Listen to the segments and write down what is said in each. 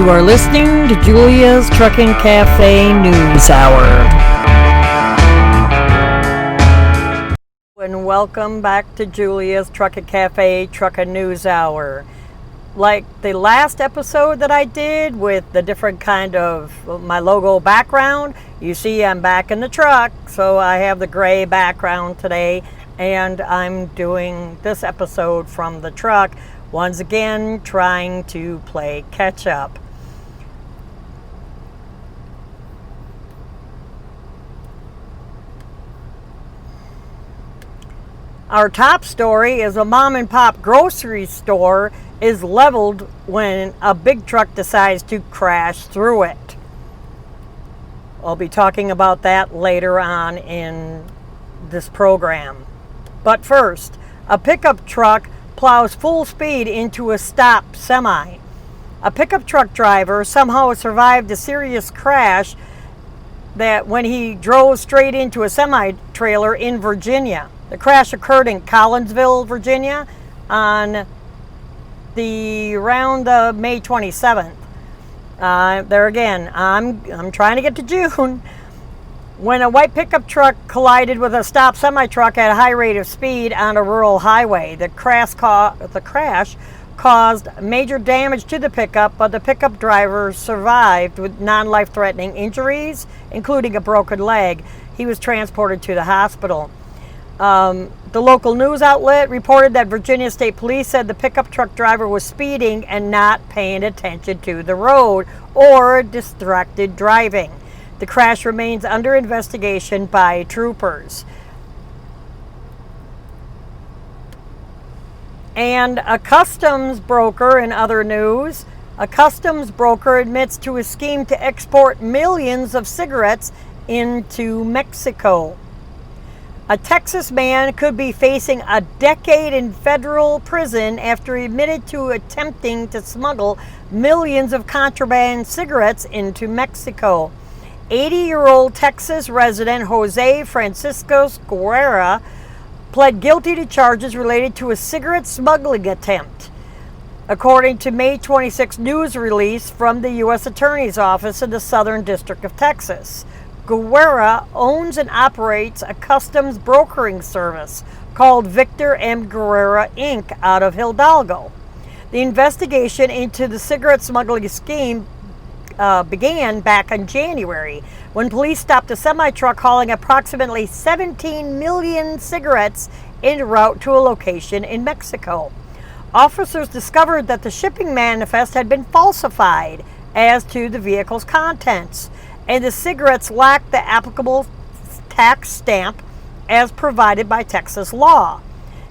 You are listening to Julia's Trucking Cafe News Hour. And welcome back to Julia's Trucking Cafe Trucking News Hour. Like the last episode that I did with the different kind of my logo background, you see I'm back in the truck, so I have the gray background today, and I'm doing this episode from the truck, once again trying to play catch up. Our top story is a mom and pop grocery store is leveled when a big truck decides to crash through it. I'll be talking about that later on in this program. But first, a pickup truck plows full speed into a stopped semi. A pickup truck driver somehow survived a serious crash that when he drove straight into a semi-trailer in Virginia. The crash occurred in Collinsville, Virginia on around May 27th. There again, I'm trying to get to June. When a white pickup truck collided with a stopped semi-truck at a high rate of speed on a rural highway. The crash caused major damage to the pickup, but the pickup driver survived with non-life-threatening injuries, including a broken leg. He was transported to the hospital. The local news outlet reported that Virginia State Police said the pickup truck driver was speeding and not paying attention to the road or distracted driving. The crash remains under investigation by troopers. And a customs broker, in other news, a customs broker admits to a scheme to export millions of cigarettes into Mexico. A Texas man could be facing a decade in federal prison after he admitted to attempting to smuggle millions of contraband cigarettes into Mexico. 80-year-old Texas resident Jose Francisco Guerra pled guilty to charges related to a cigarette smuggling attempt, according to May 26 news release from the U.S. Attorney's Office in the Southern District of Texas. Guerra owns and operates a customs brokering service called Victor M. Guerra Inc. out of Hidalgo. The investigation into the cigarette smuggling scheme began back in January when police stopped a semi-truck hauling approximately 17 million cigarettes en route to a location in Mexico. Officers discovered that the shipping manifest had been falsified as to the vehicle's contents, and the cigarettes lacked the applicable tax stamp as provided by Texas law.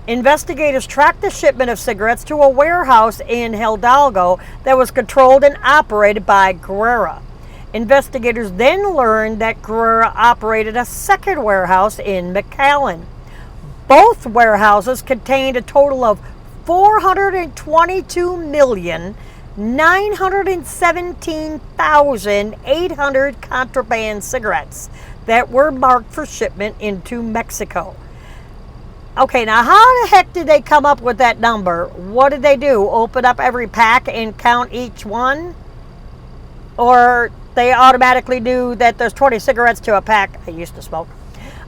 Investigators tracked the shipment of cigarettes to a warehouse in Hidalgo that was controlled and operated by Guerra. Investigators then learned that Guerra operated a second warehouse in McAllen. Both warehouses contained a total of 422,917,800 contraband cigarettes that were marked for shipment into Mexico. Okay, now how the heck did they come up with that number? What did they do? Open up every pack and count each one? Or they automatically knew that there's 20 cigarettes to a pack? I used to smoke.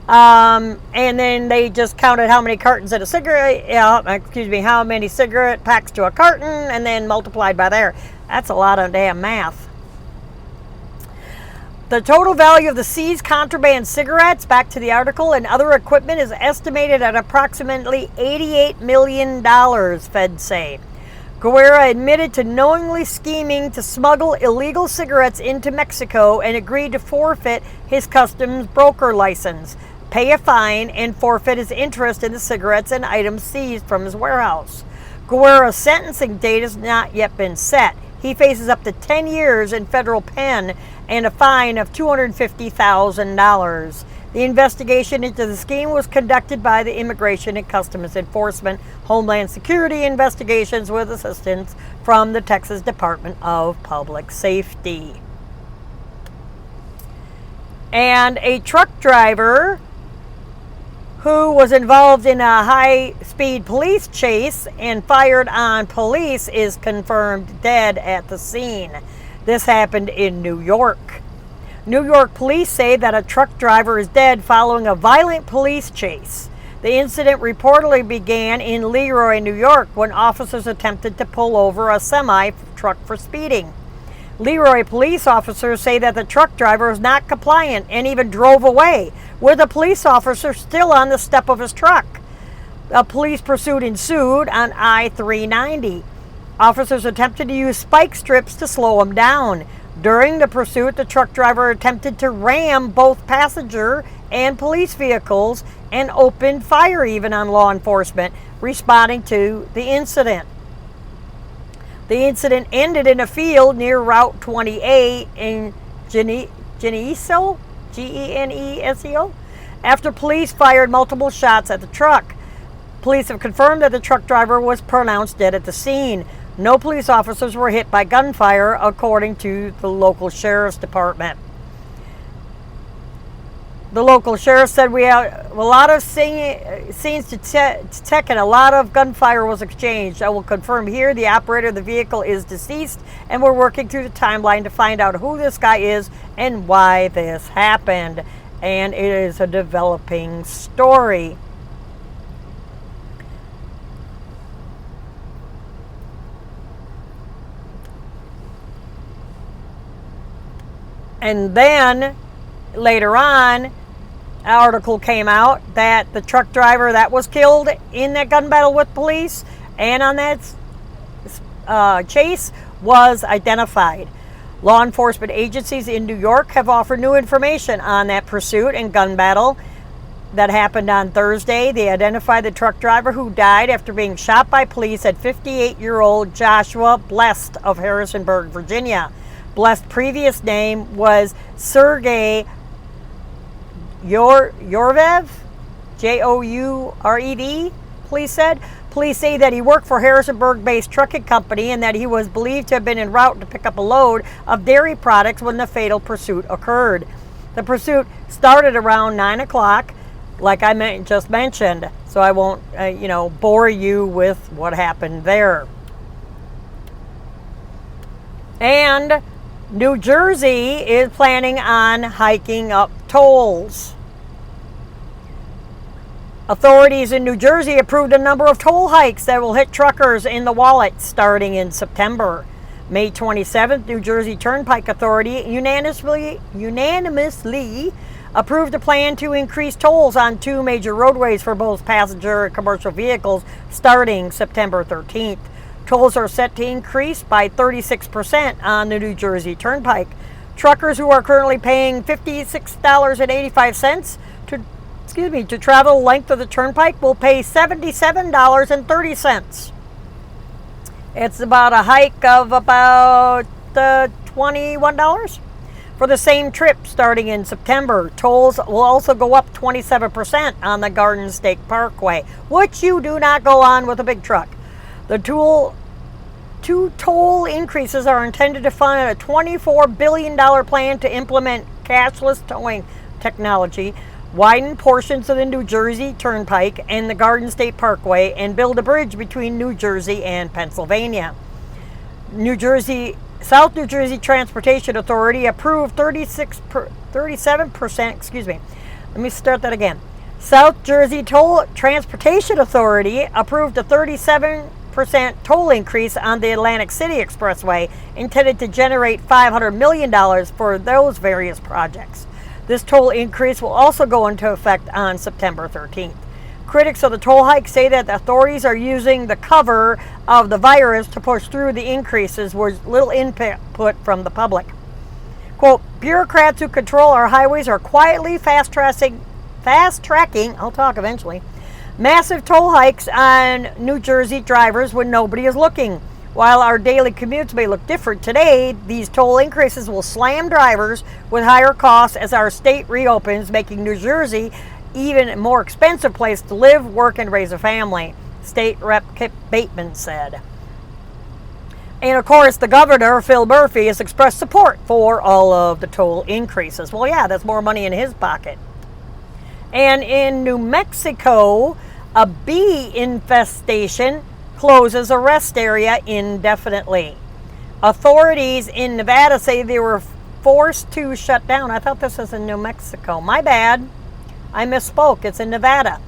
And then they just counted how many cartons in a cigarette, how many cigarette packs to a carton, and then multiplied by there. That's a lot of damn math. The total value of the seized contraband cigarettes, back to the article, and other equipment is estimated at approximately $88 million, feds say. Guerra admitted to knowingly scheming to smuggle illegal cigarettes into Mexico and agreed to forfeit his customs broker license, pay a fine, and forfeit his interest in the cigarettes and items seized from his warehouse. Guerra's sentencing date has not yet been set. He faces up to 10 years in federal pen and a fine of $250,000. The investigation into the scheme was conducted by the Immigration and Customs Enforcement, Homeland Security investigations with assistance from the Texas Department of Public Safety. And a truck driver who was involved in a high-speed police chase and fired on police is confirmed dead at the scene. This happened in New York. New York police say that a truck driver is dead following a violent police chase. The incident reportedly began in Leroy, New York, when officers attempted to pull over a semi-truck for speeding. Leroy police officers say that the truck driver was not compliant and even drove away, with the police officer still on the step of his truck. A police pursuit ensued on I-390. Officers attempted to use spike strips to slow him down. During the pursuit, the truck driver attempted to ram both passenger and police vehicles and opened fire even on law enforcement responding to the incident. The incident ended in a field near Route 28 in Geneseo, Geneseo, after police fired multiple shots at the truck. Police have confirmed that the truck driver was pronounced dead at the scene. No police officers were hit by gunfire, according to the local sheriff's department. The local sheriff said we have a lot of scenes to check and a lot of gunfire was exchanged. I will confirm here the operator of the vehicle is deceased and we're working through the timeline to find out who this guy is and why this happened. And it is a developing story. And then later on, an article came out that the truck driver that was killed in that gun battle with police and on that chase was identified. Law enforcement agencies in New York have offered new information on that pursuit and gun battle that happened on Thursday. They identified the truck driver who died after being shot by police at 58-year-old Joshua Blest of Harrisonburg, Virginia. Blest's previous name was Sergei Yourev, Jourev, police said. Police say that he worked for Harrisonburg-based trucking company and that he was believed to have been en route to pick up a load of dairy products when the fatal pursuit occurred. The pursuit started around 9 o'clock, like I just mentioned, so I won't, bore you with what happened there. And New Jersey is planning on hiking up tolls. Authorities in New Jersey approved a number of toll hikes that will hit truckers in the wallet starting in September. May 27th, New Jersey Turnpike Authority unanimously approved a plan to increase tolls on two major roadways for both passenger and commercial vehicles starting September 13th. Tolls are set to increase by 36% on the New Jersey Turnpike. Truckers who are currently paying $56.85 to travel the length of the turnpike will pay $77.30. It's about a hike of about $21 for the same trip starting in September. Tolls will also go up 27% on the Garden State Parkway, which you do not go on with a big truck. The two toll increases are intended to fund a $24 billion plan to implement cashless tolling technology, widen portions of the New Jersey Turnpike and the Garden State Parkway, and build a bridge between New Jersey and Pennsylvania. South New Jersey Transportation Authority approved 37%, Let me start that again. South Jersey Transportation Authority approved a 37% toll increase on the Atlantic City Expressway intended to generate $500 million for those various projects. This toll increase will also go into effect on September 13th. Critics of the toll hike say that the authorities are using the cover of the virus to push through the increases with little input from the public. Quote, bureaucrats who control our highways are quietly fast-tracking, I'll talk eventually, massive toll hikes on New Jersey drivers when nobody is looking. While our daily commutes may look different today, these toll increases will slam drivers with higher costs as our state reopens, making New Jersey even a more expensive place to live, work, and raise a family, State Rep Kip Bateman said. And of course, the governor, Phil Murphy, has expressed support for all of the toll increases. Well, yeah, that's more money in his pocket. And in New Mexico, a bee infestation closes a rest area indefinitely. Authorities in Nevada say they were forced to shut down. I thought this was in New Mexico. My bad. I misspoke. It's in Nevada.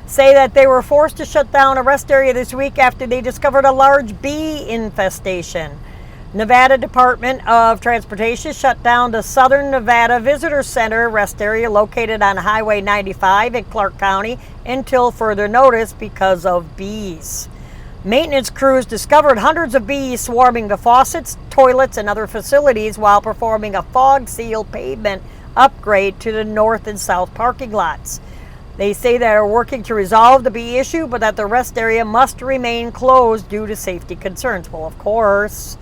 Say that they were forced to shut down a rest area this week after they discovered a large bee infestation. Nevada Department of Transportation shut down the Southern Nevada Visitor Center rest area located on Highway 95 in Clark County until further notice because of bees. Maintenance crews discovered hundreds of bees swarming the faucets, toilets, and other facilities while performing a fog seal pavement upgrade to the north and south parking lots. They say they are working to resolve the bee issue, but that the rest area must remain closed due to safety concerns. Well, of course.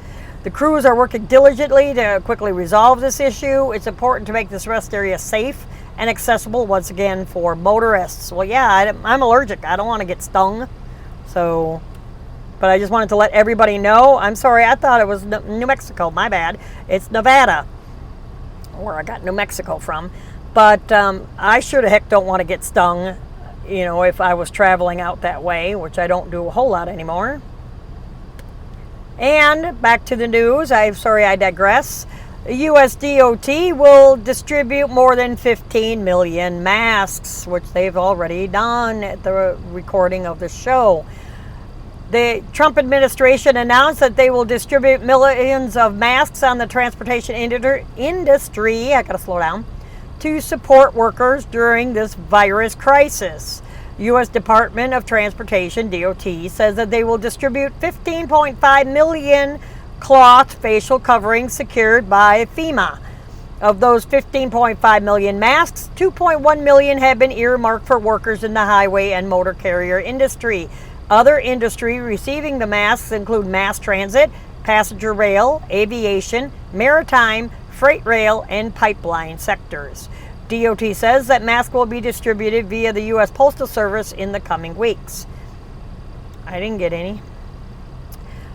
The crews are working diligently to quickly resolve this issue. It's important to make this rest area safe and accessible once again for motorists. Well, yeah, I'm allergic. I don't want to get stung. So, but I just wanted to let everybody know. I'm sorry, I thought it was New Mexico. My bad. It's Nevada, where I got New Mexico from. But I sure the heck don't want to get stung, if I was traveling out that way, which I don't do a whole lot anymore. And back to the news. I digress. US DOT will distribute more than 15 million masks, which they've already done at the recording of the show. The Trump administration announced that they will distribute millions of masks on the transportation industry, I gotta slow down, to support workers during this virus crisis. U.S. Department of Transportation, DOT, says that they will distribute 15.5 million cloth facial coverings secured by FEMA. Of those 15.5 million masks, 2.1 million have been earmarked for workers in the highway and motor carrier industry. Other industry receiving the masks include mass transit, passenger rail, aviation, maritime, freight rail, and pipeline sectors. DOT says that masks will be distributed via the U.S. Postal Service in the coming weeks. I didn't get any.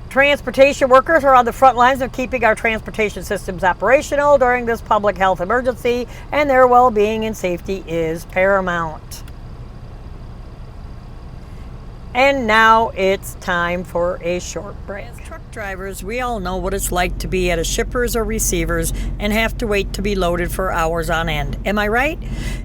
Transportation workers are on the front lines of keeping our transportation systems operational during this public health emergency, and their well-being and safety is paramount. And now it's time for a short break. As truck drivers, we all know what it's like to be at a shipper's or receiver's and have to wait to be loaded for hours on end. Am I right?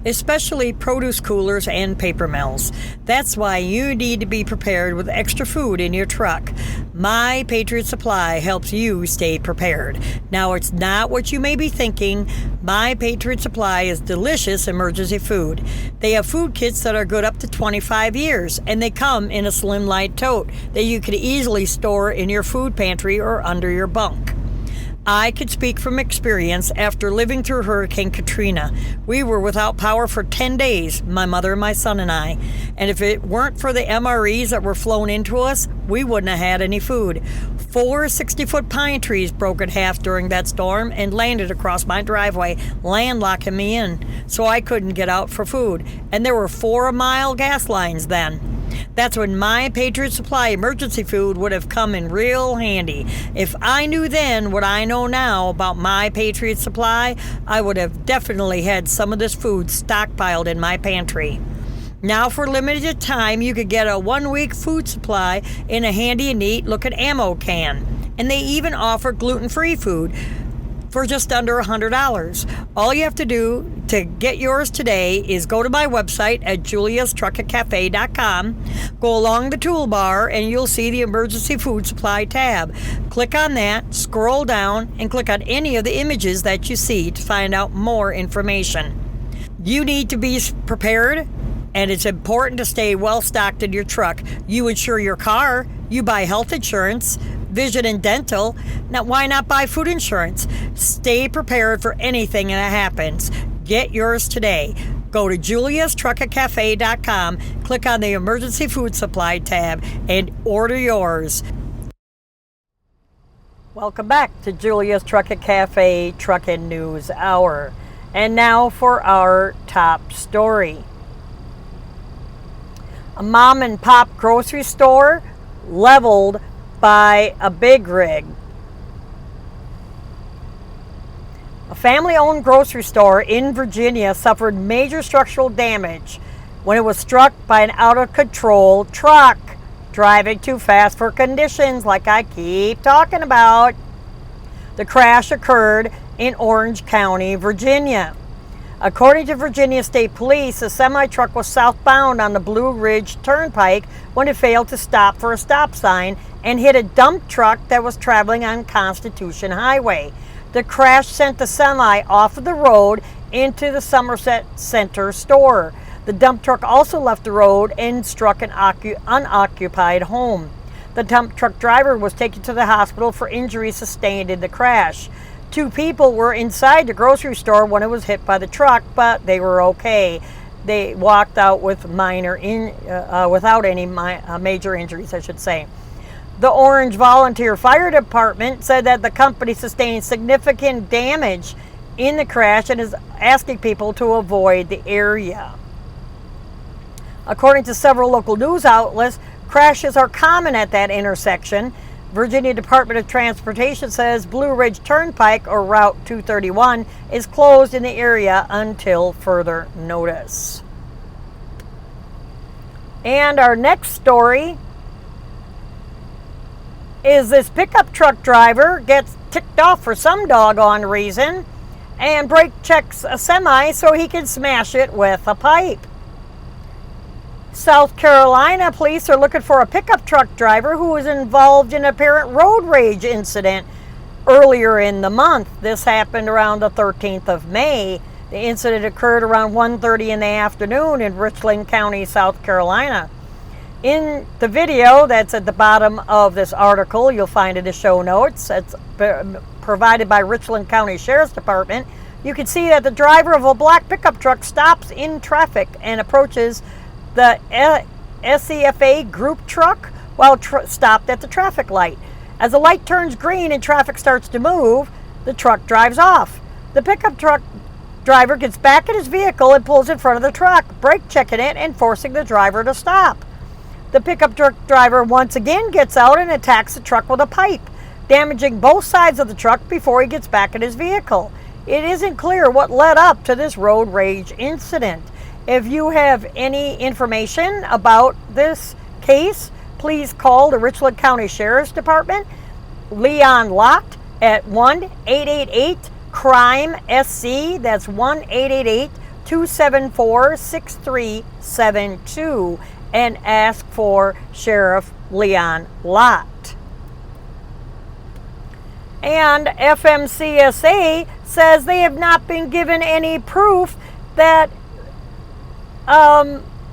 Especially produce coolers and paper mills. That's why you need to be prepared with extra food in your truck. My Patriot Supply helps you stay prepared. Now, it's not what you may be thinking. My Patriot Supply is delicious emergency food. They have food kits that are good up to 25 years, and they come in a slim light tote that you can easily store in your food pantry or under your bunk. I could speak from experience after living through Hurricane Katrina. We were without power for 10 days, my mother, my son, and I. And if it weren't for the MREs that were flown into us, we wouldn't have had any food. 4 60-foot pine trees broke in half during that storm and landed across my driveway, landlocking me in, so I couldn't get out for food. And there were 4-mile gas lines then. That's when My Patriot Supply emergency food would have come in real handy. If I knew then what I know now about My Patriot Supply, I would have definitely had some of this food stockpiled in my pantry. Now, for limited time, you could get a 1-week food supply in a handy and neat looking ammo can. And they even offer gluten-free food for just under $100. All you have to do to get yours today is go to my website at juliastruckatcafe.com, go along the toolbar, and you'll see the emergency food supply tab. Click on that, scroll down, and click on any of the images that you see to find out more information. You need to be prepared, and it's important to stay well stocked in your truck. You insure your car, you buy health insurance, vision and dental. Now, why not buy food insurance? Stay prepared for anything that happens. Get yours today. Go to juliastruckatcafe.com, click on the emergency food supply tab, and order yours. Welcome back to Julia's Truckin' Cafe Truckin' News Hour. And now for our top story. A mom and pop grocery store leveled by a big rig. A family-owned grocery store in Virginia suffered major structural damage when it was struck by an out-of-control truck driving too fast for conditions like I keep talking about. The crash occurred in Orange County, Virginia. According to Virginia State Police, a semi-truck was southbound on the Blue Ridge Turnpike when it failed to stop for a stop sign and hit a dump truck that was traveling on Constitution Highway. The crash sent the semi off of the road into the Somerset Center store. The dump truck also left the road and struck an unoccupied home. The dump truck driver was taken to the hospital for injuries sustained in the crash. 2 people were inside the grocery store when it was hit by the truck, but they were okay. They walked out with without any major injuries, I should say. The Orange Volunteer Fire Department said that the company sustained significant damage in the crash and is asking people to avoid the area. According to several local news outlets, crashes are common at that intersection. Virginia Department of Transportation says Blue Ridge Turnpike, or Route 231, is closed in the area until further notice. And our next story is this pickup truck driver gets ticked off for some doggone reason and brake checks a semi so he can smash it with a pipe. South Carolina police are looking for a pickup truck driver who was involved in an apparent road rage incident earlier in the month. This happened around the 13th of May. The incident occurred around 1:30 in the afternoon in Richland County, South Carolina. In the video that's at the bottom of this article, you'll find in the show notes, it's provided by Richland County Sheriff's Department, you can see that the driver of a black pickup truck stops in traffic and approaches the SCFA group truck while stopped at the traffic light. As the light turns green and traffic starts to move, the truck drives off. The pickup truck driver gets back in his vehicle and pulls in front of the truck, brake checking it and forcing the driver to stop. The pickup truck driver once again gets out and attacks the truck with a pipe, damaging both sides of the truck before he gets back in his vehicle. It isn't clear what led up to this road rage incident. If you have any information about this case, please call the Richland County Sheriff's Department, Leon Lott, at 1-888-CRIME-SC. That's 1-888-274-6372, and ask for Sheriff Leon Lott. And FMCSA says they have not been given any proof that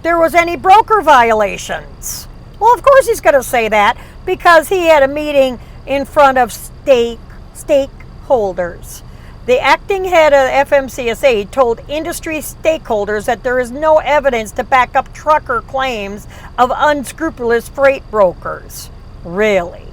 there was any broker violations. Well, of course he's going to say that because he had a meeting in front of stakeholders. The acting head of FMCSA told industry stakeholders that there is no evidence to back up trucker claims of unscrupulous freight brokers. Really?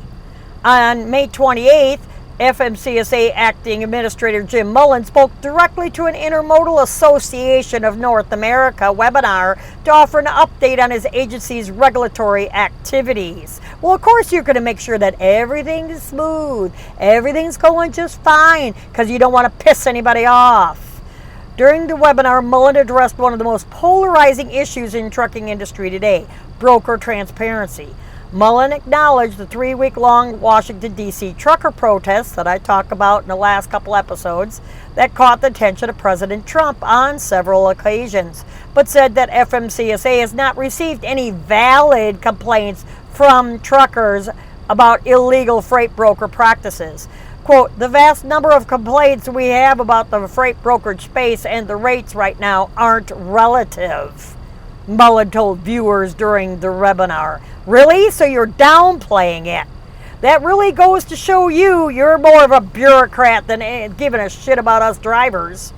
On May 28th, FMCSA Acting Administrator Jim Mullen spoke directly to an Intermodal Association of North America webinar to offer an update on his agency's regulatory activities. Well, of course, you're going to make sure that everything is smooth, everything's going just fine, because you don't want to piss anybody off. During the webinar, Mullen addressed one of the most polarizing issues in trucking industry today, broker transparency. Mullen acknowledged the 3-week-long Washington, D.C. trucker protests that I talked about in the last couple episodes that caught the attention of President Trump on several occasions, but said that FMCSA has not received any valid complaints from truckers about illegal freight broker practices. Quote, the vast number of complaints we have about the freight brokerage space and the rates right now aren't relative, Mullen told viewers during the webinar. Really? So you're downplaying it. That really goes to show you're more of a bureaucrat than giving a shit about us drivers.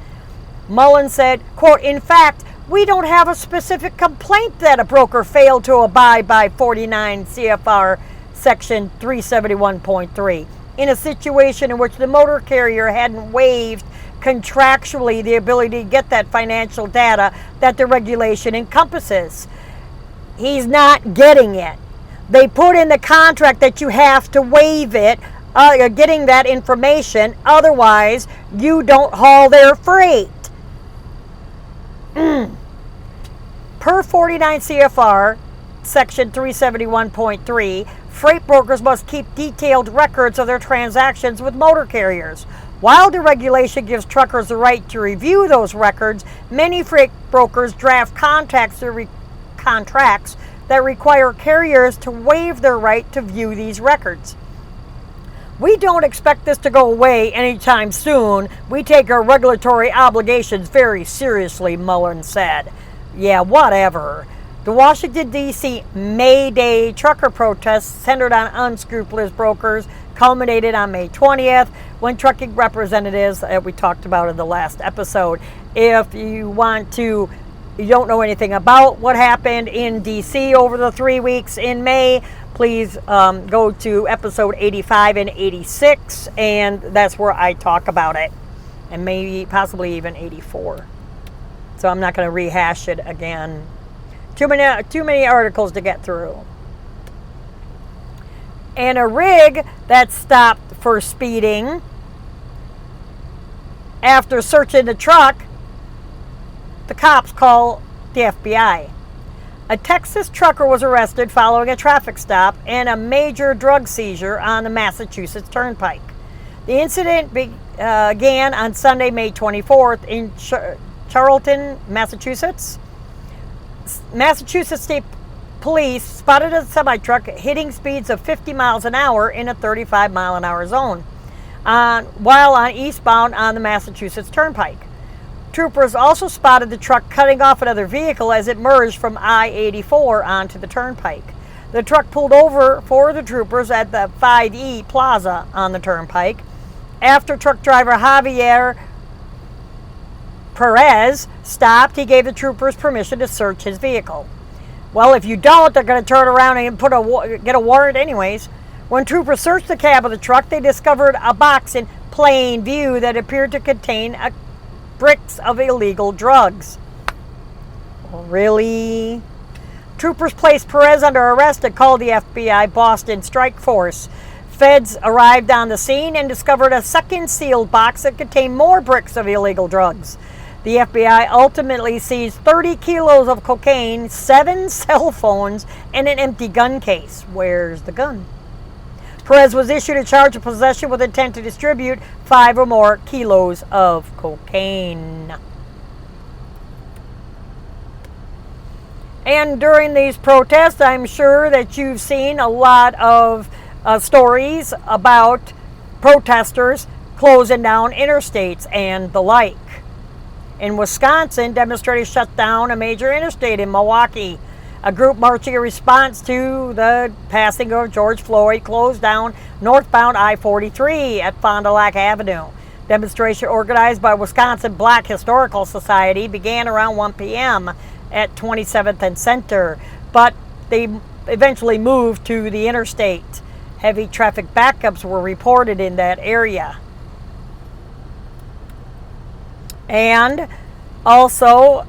Mullen said, quote, in fact, we don't have a specific complaint that a broker failed to abide by 49 CFR section 371.3 in a situation in which the motor carrier hadn't waived contractually the ability to get that financial data that the regulation encompasses. He's not getting it. They put in the contract that you have to waive it, getting that information, otherwise you don't haul their freight. Per 49 CFR Section 371.3, freight brokers must keep detailed records of their transactions with motor carriers. While the regulation gives truckers the right to review those records, many freight brokers draft contracts that require carriers to waive their right to view these records. We don't expect this to go away anytime soon. We take our regulatory obligations very seriously, Mullen said. Yeah, whatever. The Washington, D.C. May Day trucker protests centered on unscrupulous brokers culminated on May 20th when trucking representatives, we talked about in the last episode. If you don't know anything about what happened in D.C. over the 3 weeks in May, please go to episode 85 and 86, and that's where I talk about it, and maybe possibly even 84. So I'm not going to rehash it again. Too many articles to get through. And a rig that stopped for speeding after searching the truck, the cops call the FBI. A Texas trucker was arrested following a traffic stop and a major drug seizure on the Massachusetts Turnpike. The incident began on Sunday, May 24th in Charlton, Massachusetts. Massachusetts State Police spotted a semi-truck hitting speeds of 50 miles an hour in a 35 mile an hour zone while on eastbound on the Massachusetts Turnpike. Troopers also spotted the truck cutting off another vehicle as it merged from I-84 onto the turnpike. The truck pulled over for the troopers at the 5E Plaza on the turnpike. After truck driver Javier Perez stopped, he gave the troopers permission to search his vehicle. Well, if you don't, they're going to turn around and get a warrant anyways. When troopers searched the cab of the truck, they discovered a box in plain view that appeared to contain bricks of illegal drugs. Really? Troopers placed Perez under arrest and called the FBI Boston Strike Force. Feds arrived on the scene and discovered a second sealed box that contained more bricks of illegal drugs. The FBI ultimately seized 30 kilos of cocaine, 7 cell phones, and an empty gun case. Where's the gun? Perez was issued a charge of possession with intent to distribute 5 or more kilos of cocaine. And during these protests, I'm sure that you've seen a lot of stories about protesters closing down interstates and the like. In Wisconsin, demonstrators shut down a major interstate in Milwaukee. A group marching in response to the passing of George Floyd closed down northbound I-43 at Fond du Lac Avenue. Demonstration organized by Wisconsin Black Historical Society began around 1 p.m. at 27th and Center, but they eventually moved to the interstate. Heavy traffic backups were reported in that area. And also,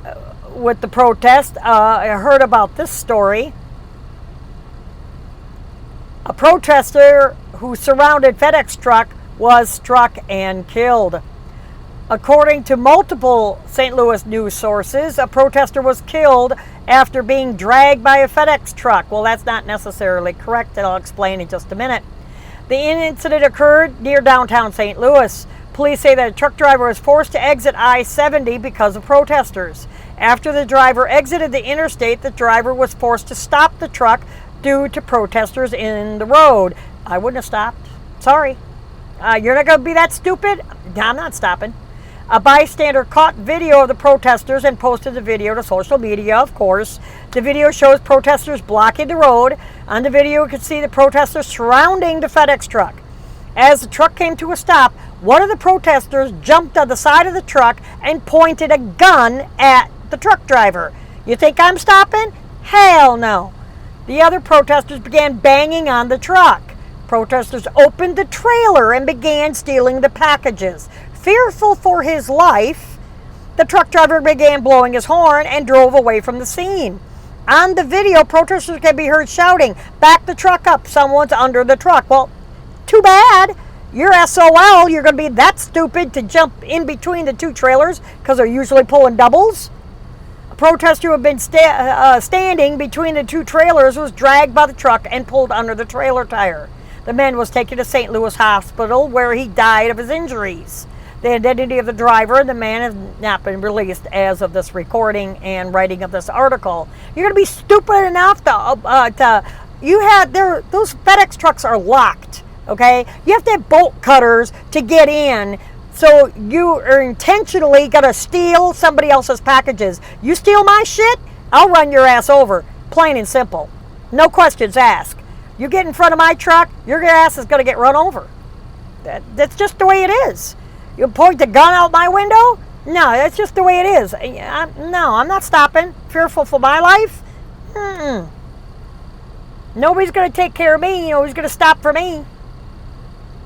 with the protest, I heard about this story. A protester who surrounded FedEx truck was struck and killed. According to multiple St. Louis news sources, a protester was killed after being dragged by a FedEx truck. Well, that's not necessarily correct, and I'll explain in just a minute. The incident occurred near downtown St. Louis. Police say that a truck driver was forced to exit I-70 because of protesters. After the driver exited the interstate, the driver was forced to stop the truck due to protesters in the road. I wouldn't have stopped. Sorry. You're not going to be that stupid? I'm not stopping. A bystander caught video of the protesters and posted the video to social media, of course. The video shows protesters blocking the road. On the video, you can see the protesters surrounding the FedEx truck. As the truck came to a stop, one of the protesters jumped on the side of the truck and pointed a gun at the truck driver. You think I'm stopping? Hell no. The other protesters began banging on the truck. Protesters opened the trailer and began stealing the packages. Fearful for his life, the truck driver began blowing his horn and drove away from the scene. On the video, protesters can be heard shouting, "Back the truck up, someone's under the truck." Well, too bad. You're SOL. You're going to be that stupid to jump in between the two trailers because they're usually pulling doubles. A protester who had been standing between the two trailers was dragged by the truck and pulled under the trailer tire. The man was taken to St. Louis Hospital where he died of his injuries. The identity of the driver and the man has not been released as of this recording and writing of this article. You're going to be stupid enough to those FedEx trucks are locked, okay? You have to have bolt cutters to get in, so you are intentionally going to steal somebody else's packages. You steal my shit, I'll run your ass over, plain and simple. No questions asked. You get in front of my truck, your ass is going to get run over. That's just the way it is. You point the gun out my window? No, that's just the way it is. No, I'm not stopping. Fearful for my life? Nobody's going to take care of me. Nobody's going to stop for me.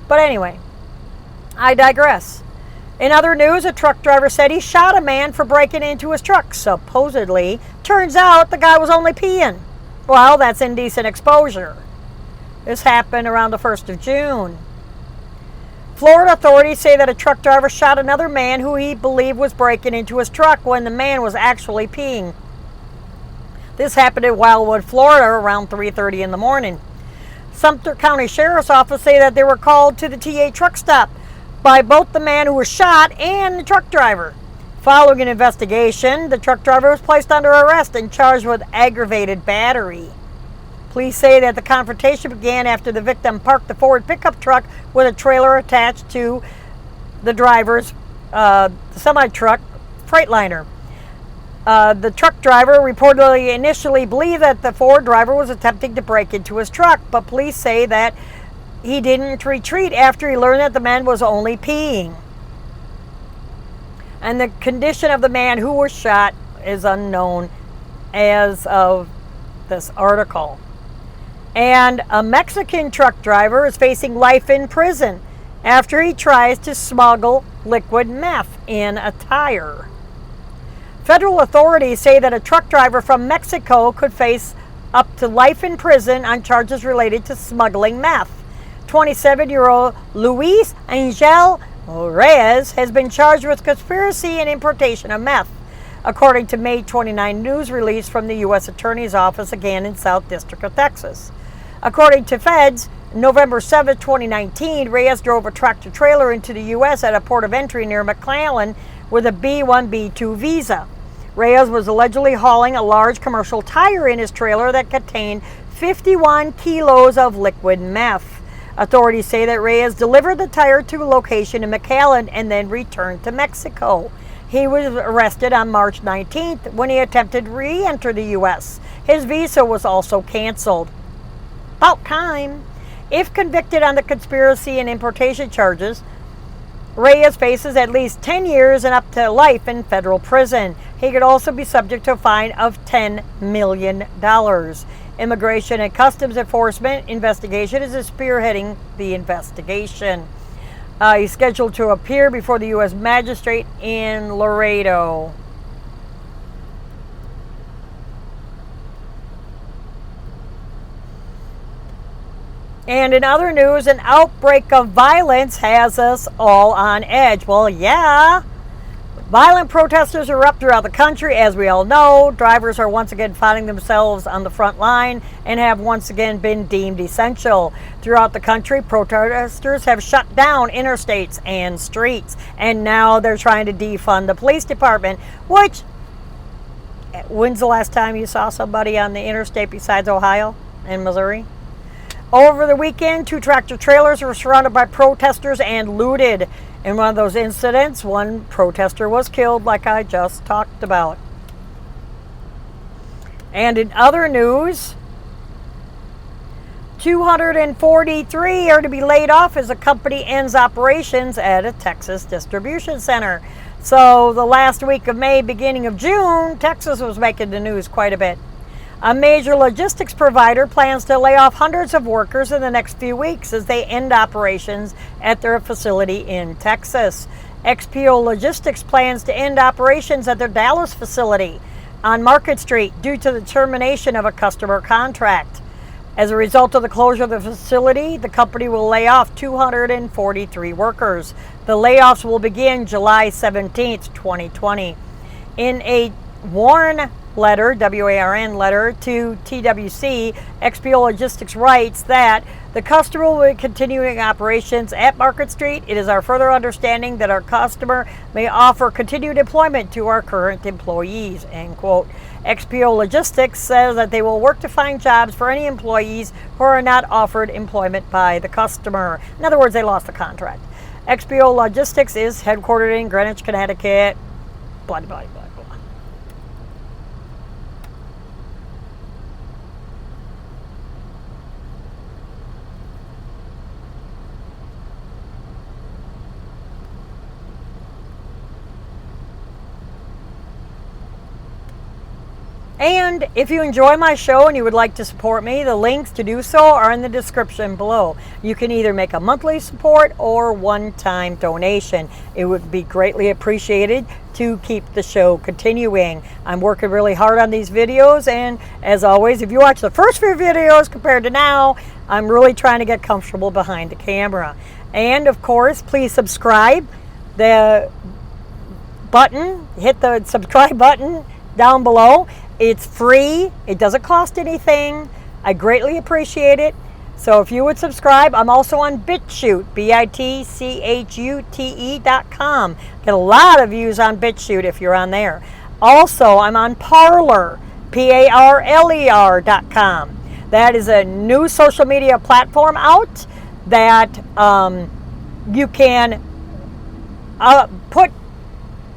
But anyway, I digress. In other news, a truck driver said he shot a man for breaking into his truck. Supposedly, turns out the guy was only peeing. Well, that's indecent exposure. This happened around the 1st of June. Florida authorities say that a truck driver shot another man who he believed was breaking into his truck when the man was actually peeing. This happened in Wildwood, Florida around 3:30 in the morning. Sumter County Sheriff's Office say that they were called to the TA truck stop by both the man who was shot and the truck driver. Following an investigation, the truck driver was placed under arrest and charged with aggravated battery. Police say that the confrontation began after the victim parked the Ford pickup truck with a trailer attached to the driver's semi-truck Freightliner. The truck driver reportedly initially believed that the Ford driver was attempting to break into his truck, but police say that he didn't retreat after he learned that the man was only peeing. And the condition of the man who was shot is unknown as of this article. And a Mexican truck driver is facing life in prison after he tries to smuggle liquid meth in a tire. Federal authorities say that a truck driver from Mexico could face up to life in prison on charges related to smuggling meth. 27-year-old Luis Angel Reyes has been charged with conspiracy and importation of meth, according to May 29 news release from the U.S. Attorney's Office, again in South District of Texas. According to feds, November 7, 2019, Reyes drove a tractor-trailer into the U.S. at a port of entry near McAllen with a B-1, B-2 visa. Reyes was allegedly hauling a large commercial tire in his trailer that contained 51 kilos of liquid meth. Authorities say that Reyes delivered the tire to a location in McAllen and then returned to Mexico. He was arrested on March 19th when he attempted to re-enter the U.S. His visa was also canceled. About time. If convicted on the conspiracy and importation charges, Reyes faces at least 10 years and up to life in federal prison. He could also be subject to a fine of $10 million. Immigration and Customs Enforcement investigation is spearheading the investigation. He's scheduled to appear before the U.S. magistrate in Laredo. And in other news, an outbreak of violence has us all on edge. Well, yeah. Violent protesters erupt throughout the country, as we all know. Drivers are once again finding themselves on the front line and have once again been deemed essential. Throughout the country, protesters have shut down interstates and streets, and now they're trying to defund the police department, which, when's the last time you saw somebody on the interstate besides Ohio and Missouri? Over the weekend, 2 tractor trailers were surrounded by protesters and looted. In one of those incidents, one protester was killed, like I just talked about. And in other news, 243 are to be laid off as the company ends operations at a Texas distribution center. So the last week of May, beginning of June, Texas was making the news quite a bit. A major logistics provider plans to lay off hundreds of workers in the next few weeks as they end operations at their facility in Texas. XPO Logistics plans to end operations at their Dallas facility on Market Street due to the termination of a customer contract. As a result of the closure of the facility, the company will lay off 243 workers. The layoffs will begin July 17, 2020. In a Warn letter, W-A-R-N letter, to TWC, XPO Logistics writes that the customer will be continuing operations at Market Street. It is our further understanding that our customer may offer continued employment to our current employees, end quote. XPO Logistics says that they will work to find jobs for any employees who are not offered employment by the customer. In other words, they lost the contract. XPO Logistics is headquartered in Greenwich, Connecticut. Blah, blah, blah, blah. And if you enjoy my show and you would like to support me, the links to do so are in the description below. You can either make a monthly support or one-time donation. It would be greatly appreciated to keep the show continuing. I'm working really hard on these videos, and as always, if you watch the first few videos compared to now, I'm really trying to get comfortable behind the camera. And of course, please subscribe. The button, hit the subscribe button down below. It's free. It doesn't cost anything. I greatly appreciate it. So if you would subscribe, I'm also on BitChute, BitChute.com. Get a lot of views on BitChute if you're on there. Also, I'm on Parler, Parler.com. That is a new social media platform out that you can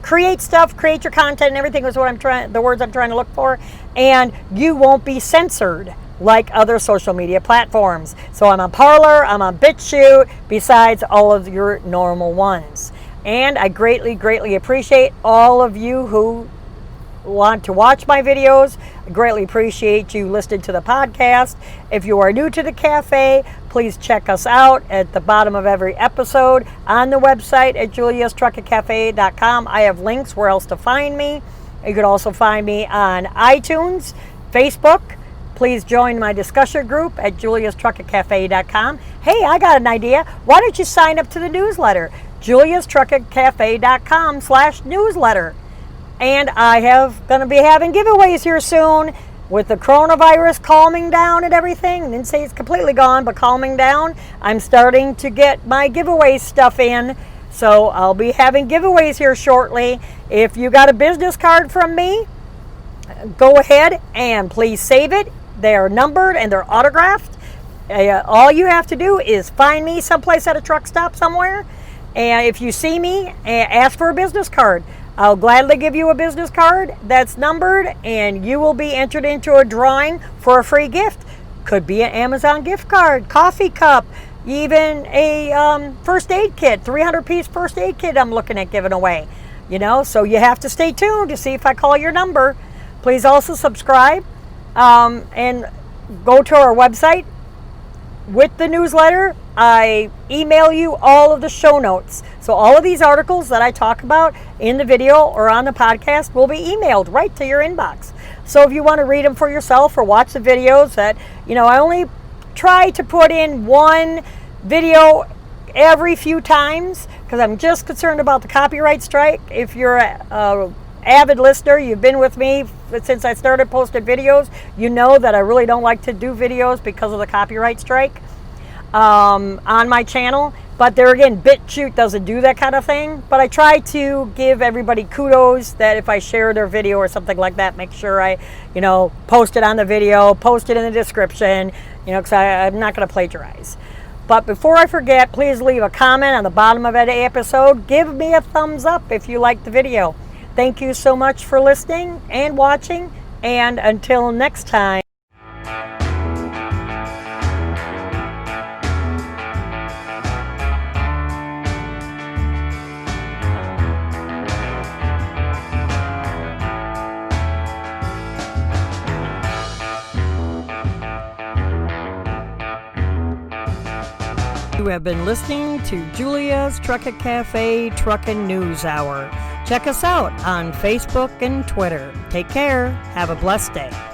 create stuff, create your content, and everything is what the words I'm trying to look for, and you won't be censored like other social media platforms. So I'm on Parler, I'm on BitChute, besides all of your normal ones. And I greatly, greatly appreciate all of you who want to watch my videos. I greatly appreciate you listening to the podcast. If you are new to the cafe, please check us out at the bottom of every episode on the website at juliastrucketcafe.com. I have links where else to find me. You could also find me on iTunes, Facebook. Please join my discussion group at juliastrucketcafe.com. Hey, I got an idea. Why don't you sign up to the newsletter? juliastrucketcafe.com/newsletter. And I have going to be having giveaways here soon with the coronavirus calming down and everything. I didn't say it's completely gone, but calming down. I'm starting to get my giveaway stuff in. So I'll be having giveaways here shortly. If you got a business card from me, go ahead and please save it. They are numbered and they're autographed. All you have to do is find me someplace at a truck stop somewhere. And if you see me, ask for a business card. I'll gladly give you a business card that's numbered, and you will be entered into a drawing for a free gift. Could be an Amazon gift card, coffee cup, even a first aid kit, 300-piece first aid kit I'm looking at giving away. You know, so you have to stay tuned to see if I call your number. Please also subscribe and go to our website. With the newsletter, I email you all of the show notes. So all of these articles that I talk about in the video or on the podcast will be emailed right to your inbox. So if you want to read them for yourself or watch the videos, that, you know, I only try to put in one video every few times because I'm just concerned about the copyright strike. If you're a avid listener, you've been with me since I started posting videos, you know that I really don't like to do videos because of the copyright strike on my channel. But there again, BitChute doesn't do that kind of thing. But I try to give everybody kudos that if I share their video or something like that, make sure I, you know, post it on the video, post it in the description, you know, because I'm not going to plagiarize. But before I forget, please leave a comment on the bottom of every episode. Give me a thumbs up if you like the video. Thank you so much for listening and watching, and until next time. You have been listening to Julia's Truckett Cafe Truckin' News Hour. Check us out on Facebook and Twitter. Take care. Have a blessed day.